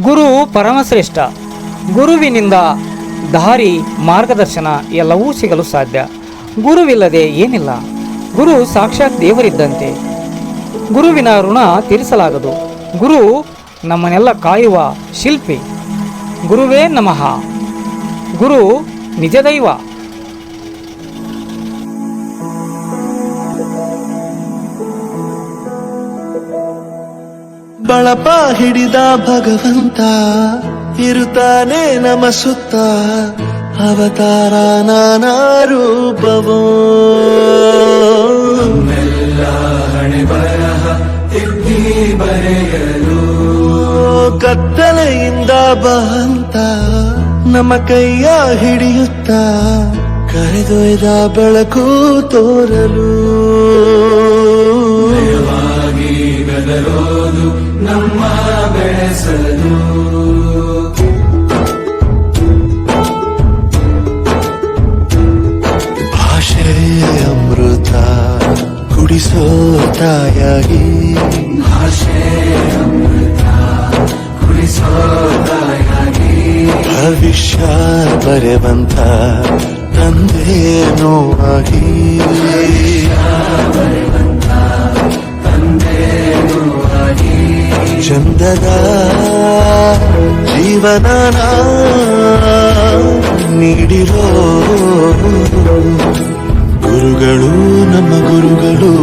ಗುರು ಪರಮಶ್ರೇಷ್ಠ. ಗುರುವಿನಿಂದ ದಾರಿ ಮಾರ್ಗದರ್ಶನ ಎಲ್ಲವೂ ಸಿಗಲು ಸಾಧ್ಯ. ಗುರುವಿಲ್ಲದೆ ಏನಿಲ್ಲ. ಗುರು ಸಾಕ್ಷಾತ್ ದೇವರಿದ್ದಂತೆ. ಗುರುವಿನ ಋಣ ತೀರಿಸಲಾಗದು. ಗುರು ನಮ್ಮನ್ನೆಲ್ಲ ಕಾಯುವ ಶಿಲ್ಪಿ. ಗುರುವೇ ನಮಃ. ಗುರು ನಿಜ ದೈವ. ಬಳಪ ಹಿಡಿದ ಭಗವಂತ ಇರುತ್ತಾನೆ ನಮ ಸುತ್ತ. ಅವತಾರ ನಾನಾ ರೂಪವೋ ಹಣೆ ಬರಹ ತಿದ್ದಿ ಬರೆಯಲು. ಕತ್ತಲೆಯಿಂದ ಬಂತ ನಮ್ಮ ಕೈಯ ಹಿಡಿಯುತ್ತ ಕರೆದೊಯ್ದ ಬೆಳಕು ತೋರಲು. ಬೆದರೋದು ನಮ್ಮ ಬೆಳೆಸಲು. ಭಾಷೆ ಅಮೃತ ಕುಡಿಸೋ ತಾಯಾಗಿ. ಭಾಷೆ ಅಮೃತ ಕುಡಿಸೋ ತಾಯಾಗಿ. ಭವಿಷ್ಯ ಬರೆವಂತ ತಂದೆನೂ ಆಗಿ. ಚಂದದ ಜೀವನ ನೀಡಿರೋ ಗುರುಗಳು ನಮ್ಮ ಗುರುಗಳು.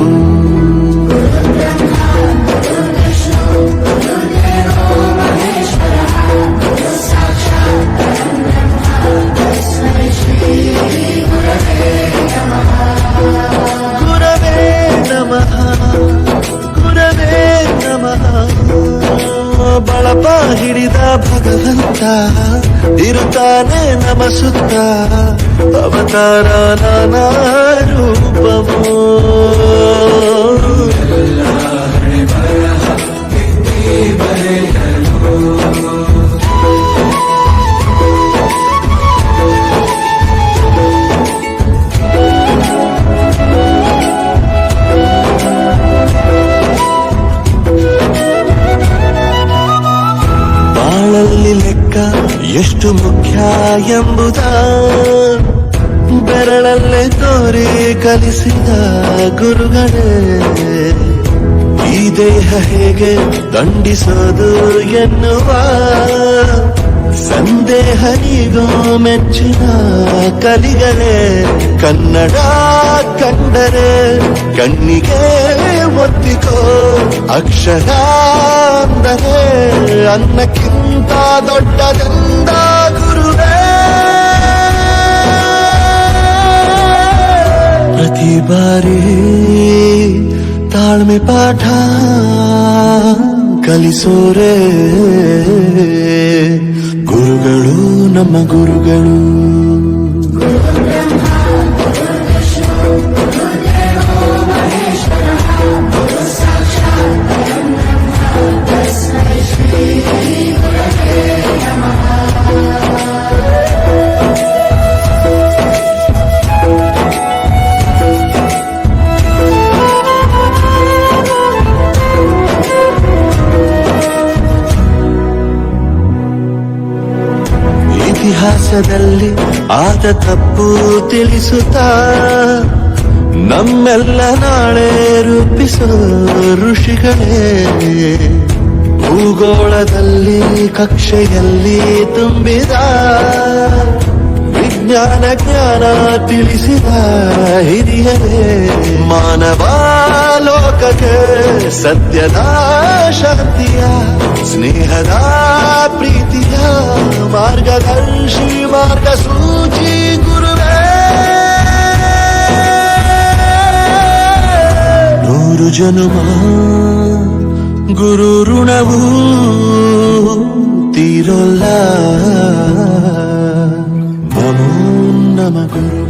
ಗುರವೇ ನಮಃ ಗುರವೇ ನಮಃ. ಬಳಪ ಹಿಡಿದ ಭಗವಂತ ಇರುತ್ತಾನೆ ನಮ ಸುತ್ತ. ಅವತಾರ ನಾನಾ ರೂಪವೋ ಲೆಕ್ಕ ಎಷ್ಟು ಮುಖ್ಯ ಎಂಬುದ ಬೆರಳಲ್ಲೇ ತೋರಿ ಕಲಿಸಿದ ಗುರುಗಳೇ. ಈ ದೇಹ ಹೇಗೆ ದಂಡಿಸೋದು ಎನ್ನುವ ಸಂದೇಹ ನೀಗೋ ಮೆಚ್ಚಿನ ಕಲಿಗಳೇ. ಕನ್ನಡ ಕಂಡರೆ ಕಣ್ಣಿಗೆ ಒತ್ತಿಕೋ. ಅಕ್ಷರ ಅಂದರೆ ಅನ್ನಕ್ಕಿಂತ ದೊಡ್ಡದೆಂದ ಗುರುವೇ. ಪ್ರತಿ ಬಾರಿ ತಾಳ್ಮೆ ಪಾಠ ಕಲಿಸೋರೆ ಗುರುಗಳು ನಮ್ಮ ಗುರುಗಳು. ಇತಿಹಾಸದಲ್ಲಿ ಆದ ತಪ್ಪು ತಿಳಿಸುತ್ತಾ ನಮ್ಮೆಲ್ಲ ನಾಳೆ ರೂಪಿಸೋ ಋಷಿಗಳೇ. ಭೂಗೋಳದಲ್ಲಿ ಕಕ್ಷೆಯಲ್ಲಿ ತುಂಬಿದ ವಿಜ್ಞಾನ ಜ್ಞಾನ ತಿಳಿಸಿದ ಹಿರಿಯರೇ. ಮಾನವ ಲೋಕಕ್ಕೆ ಸತ್ಯದ ಶಾಂತಿಯ ಸ್ನೇಹದ ಪ್ರೀತಿಯ ಮಾರ್ಗದರ್ಶಿ ಮಾರ್ಗಸೂಚಿ ಗುರುವೇ. ನೂರು ಜನುಮ ಗುರು ಋಣವು ತೀರೋಲ್ಲ. ನಮೋ ನಮ ಗುರು.